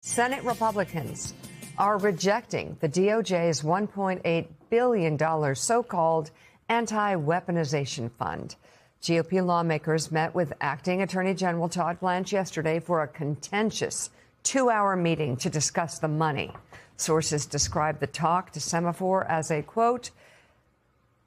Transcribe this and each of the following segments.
Senate Republicans are rejecting the DOJ's $1.8 billion so-called anti-weaponization fund. GOP lawmakers met with Acting Attorney General Todd Blanche yesterday for a contentious 2-hour meeting to discuss the money. Sources described the talk to Semaphore as a, quote,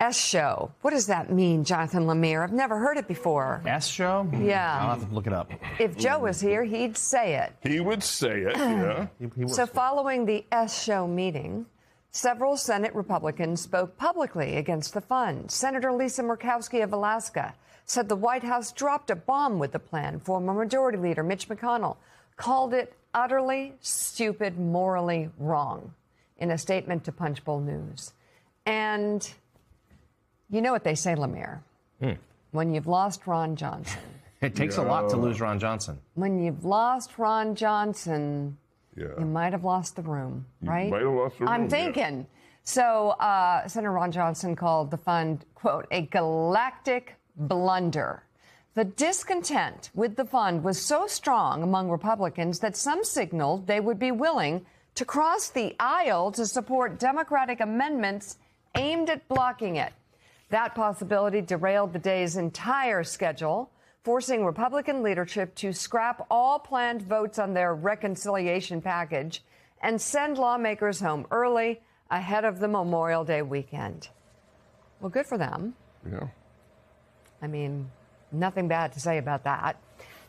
S-show. What does that mean, Jonathan Lemire? I've never heard it before. S-show? Yeah. I'll have to look it up. If Joe was here, he'd say it. He would say it, yeah. So following the S-show meeting, several Senate Republicans spoke publicly against the fund. Senator Lisa Murkowski of Alaska said the White House dropped a bomb with the plan. Former Majority Leader Mitch McConnell called it utterly stupid, morally wrong in a statement to Punchbowl News. And you know what they say, Lemire. When you've lost Ron Johnson. It takes a lot to lose Ron Johnson. When you've lost Ron Johnson, you might have lost the room, right? You might have lost the room. I'm thinking. So Senator Ron Johnson called the fund, quote, a galactic blunder. The discontent with the fund was so strong among Republicans that some signaled they would be willing to cross the aisle to support Democratic amendments aimed at blocking it. That possibility derailed the day's entire schedule, forcing Republican leadership to scrap all planned votes on their reconciliation package and send lawmakers home early ahead of the Memorial Day weekend. Well, good for them. Yeah. I mean, nothing bad to say about that.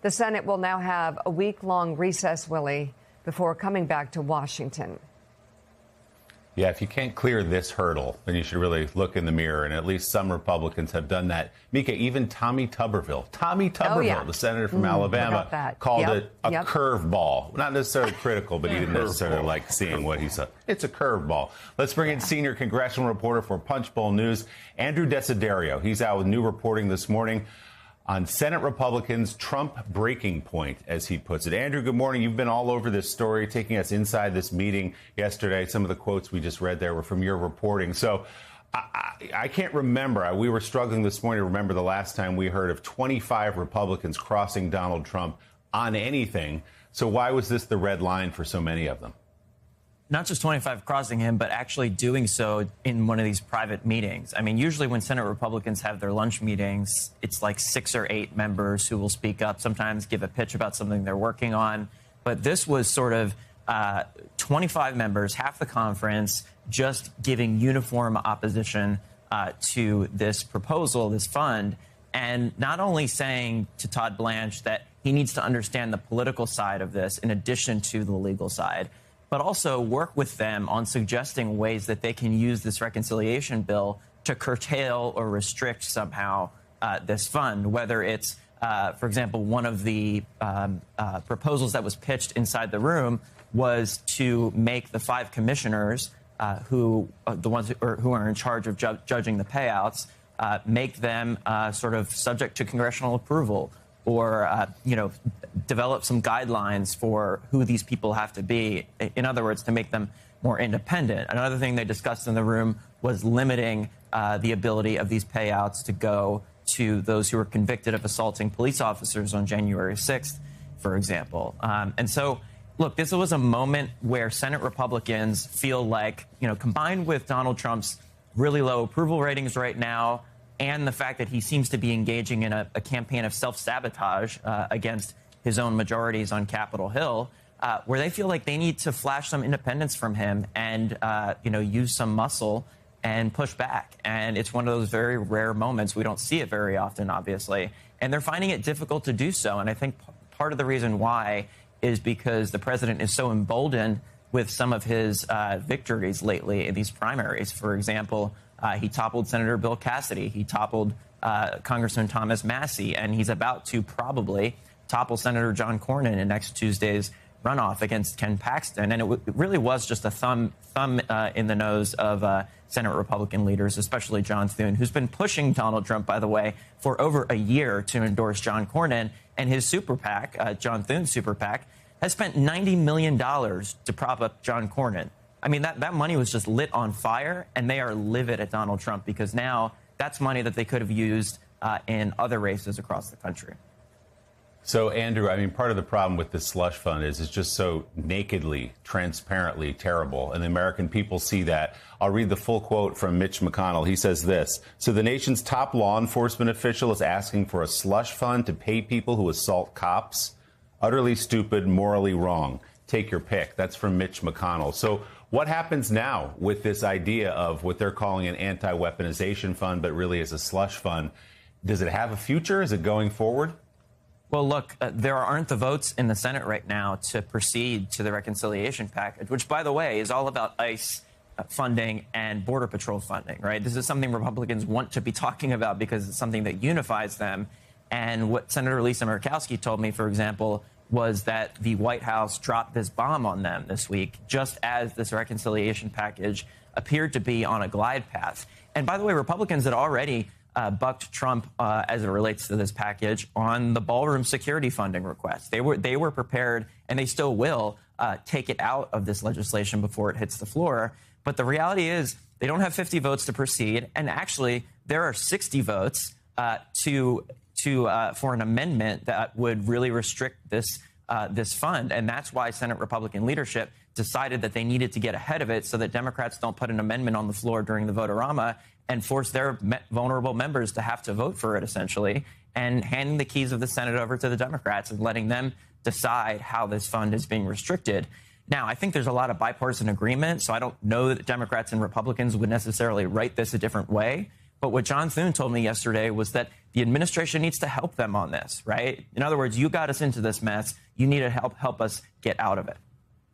The Senate will now have a week-long recess, Willie, before coming back to Washington. Yeah, if you can't clear this hurdle, then you should really look in the mirror, and at least some Republicans have done that. Mika, even Tommy Tuberville, the senator from Alabama, called it a curveball. Not necessarily critical, but he didn't necessarily like seeing what he said. It's a curveball. Let's bring in senior congressional reporter for Punchbowl News, Andrew Desiderio. He's out with new reporting this morning on Senate Republicans' Trump breaking point, as he puts it. Andrew, good morning. You've been all over this story, taking us inside this meeting yesterday. Some of the quotes we just read there were from your reporting. So I can't remember. We were struggling this morning to remember the last time we heard of 25 Republicans crossing Donald Trump on anything. So why was this the red line for so many of them? Not just 25 crossing him, but actually doing so in one of these private meetings. I mean, usually when Senate Republicans have their lunch meetings, it's like 6 or 8 members who will speak up, sometimes give a pitch about something they're working on. But this was sort of 25 members, half the conference, just giving uniform opposition to this proposal, this fund, and not only saying to Todd Blanche that he needs to understand the political side of this in addition to the legal side, but also work with them on suggesting ways that they can use this reconciliation bill to curtail or restrict somehow this fund, whether it's, for example, one of the proposals that was pitched inside the room was to make the 5 commissioners who are in charge of judging the payouts, make them sort of subject to congressional approval, or, develop some guidelines for who these people have to be. In other words, to make them more independent. Another thing they discussed in the room was limiting the ability of these payouts to go to those who were convicted of assaulting police officers on January 6th, for example. And so, look, this was a moment where Senate Republicans feel like, combined with Donald Trump's really low approval ratings right now, and the fact that he seems to be engaging in a campaign of self-sabotage against his own majorities on Capitol Hill, where they feel like they need to flash some independence from him and, use some muscle and push back. And it's one of those very rare moments. We don't see it very often, obviously. And they're finding it difficult to do so. And I think part of the reason why is because the president is so emboldened with some of his victories lately in these primaries. For example, he toppled Senator Bill Cassidy. He toppled Congressman Thomas Massie. And he's about to probably topple Senator John Cornyn in next Tuesday's runoff against Ken Paxton. And it really was just a thumb in the nose of Senate Republican leaders, especially John Thune, who's been pushing Donald Trump, by the way, for over a year to endorse John Cornyn. And his super PAC, John Thune's super PAC, has spent $90 million to prop up John Cornyn. I mean, that money was just lit on fire, and they are livid at Donald Trump because now that's money that they could have used in other races across the country. So, Andrew, I mean, part of the problem with this slush fund is it's just so nakedly, transparently terrible. And the American people see that. I'll read the full quote from Mitch McConnell. He says this: "So the nation's top law enforcement official is asking for a slush fund to pay people who assault cops? Utterly stupid, morally wrong. Take your pick." That's from Mitch McConnell. So what happens now with this idea of what they're calling an anti-weaponization fund, but really is a slush fund? Does it have a future? Is it going forward? Well, look, there aren't the votes in the Senate right now to proceed to the reconciliation package, which, by the way, is all about ICE funding and Border Patrol funding, right? This is something Republicans want to be talking about because it's something that unifies them. And what Senator Lisa Murkowski told me, for example, was that the White House dropped this bomb on them this week, just as this reconciliation package appeared to be on a glide path. And by the way, Republicans had already bucked Trump as it relates to this package on the ballroom security funding request. They were prepared, and they still will, take it out of this legislation before it hits the floor. But the reality is they don't have 50 votes to proceed, and actually there are 60 votes for an amendment that would really restrict this fund. And that's why Senate Republican leadership decided that they needed to get ahead of it so that Democrats don't put an amendment on the floor during the vote-a-rama and force their vulnerable members to have to vote for it, essentially, and handing the keys of the Senate over to the Democrats and letting them decide how this fund is being restricted. Now, I think there's a lot of bipartisan agreement, so I don't know that Democrats and Republicans would necessarily write this a different way. But what John Thune told me yesterday was that the administration needs to help them on this, right? In other words, you got us into this mess. You need to help us get out of it.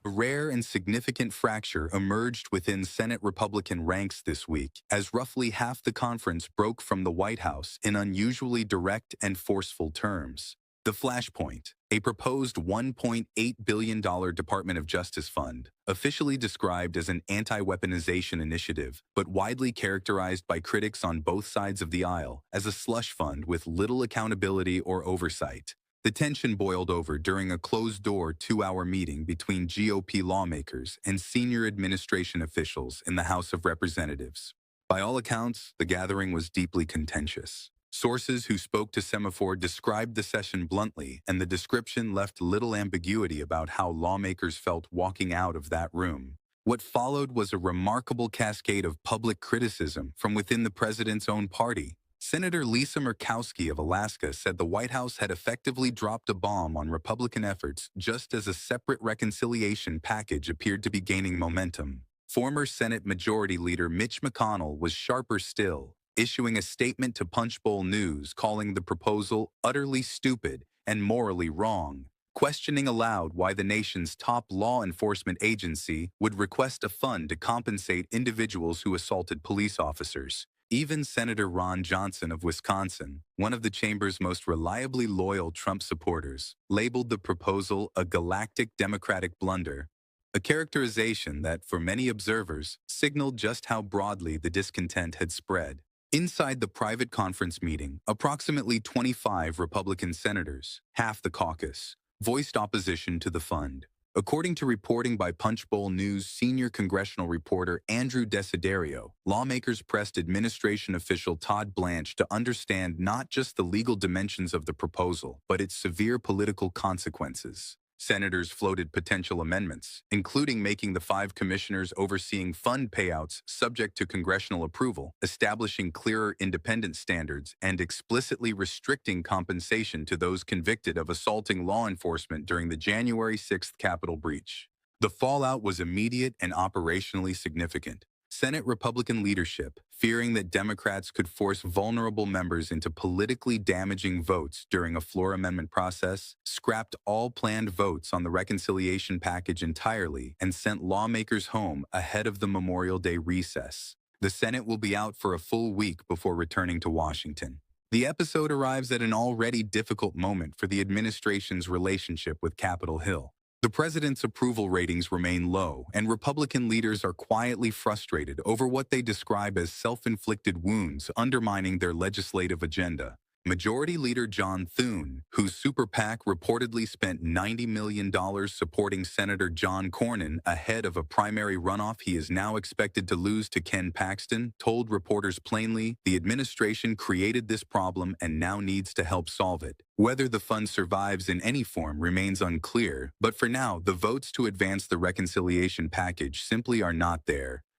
A rare and significant fracture emerged within Senate Republican ranks this week as roughly half the conference broke from the White House in unusually direct and forceful terms. The Flashpoint, a proposed $1.8 billion Department of Justice fund, officially described as an anti-weaponization initiative, but widely characterized by critics on both sides of the aisle as a slush fund with little accountability or oversight. The tension boiled over during a closed-door 2-hour meeting between GOP lawmakers and senior administration officials in the House of Representatives. By all accounts, the gathering was deeply contentious. Sources who spoke to Semaphore described the session bluntly, and the description left little ambiguity about how lawmakers felt walking out of that room. What followed was a remarkable cascade of public criticism from within the president's own party. Senator Lisa Murkowski of Alaska said the White House had effectively dropped a bomb on Republican efforts just as a separate reconciliation package appeared to be gaining momentum. Former Senate Majority Leader Mitch McConnell was sharper still, issuing a statement to Punchbowl News calling the proposal utterly stupid and morally wrong, questioning aloud why the nation's top law enforcement agency would request a fund to compensate individuals who assaulted police officers. Even Senator Ron Johnson of Wisconsin, one of the chamber's most reliably loyal Trump supporters, labeled the proposal a galactic Democratic blunder, a characterization that, for many observers, signaled just how broadly the discontent had spread. Inside the private conference meeting, approximately 25 Republican senators, half the caucus, voiced opposition to the fund. According to reporting by Punchbowl News senior congressional reporter Andrew Desiderio, lawmakers pressed administration official Todd Blanche to understand not just the legal dimensions of the proposal, but its severe political consequences. Senators floated potential amendments, including making the 5 commissioners overseeing fund payouts subject to congressional approval, establishing clearer independence standards, and explicitly restricting compensation to those convicted of assaulting law enforcement during the January 6th Capitol breach. The fallout was immediate and operationally significant. Senate Republican leadership, fearing that Democrats could force vulnerable members into politically damaging votes during a floor amendment process, scrapped all planned votes on the reconciliation package entirely and sent lawmakers home ahead of the Memorial Day recess. The Senate will be out for a full week before returning to Washington. The episode arrives at an already difficult moment for the administration's relationship with Capitol Hill. The president's approval ratings remain low, and Republican leaders are quietly frustrated over what they describe as self-inflicted wounds undermining their legislative agenda. Majority Leader John Thune, whose super PAC reportedly spent $90 million supporting Senator John Cornyn ahead of a primary runoff he is now expected to lose to Ken Paxton, told reporters plainly the administration created this problem and now needs to help solve it. Whether the fund survives in any form remains unclear, but for now, the votes to advance the reconciliation package simply are not there.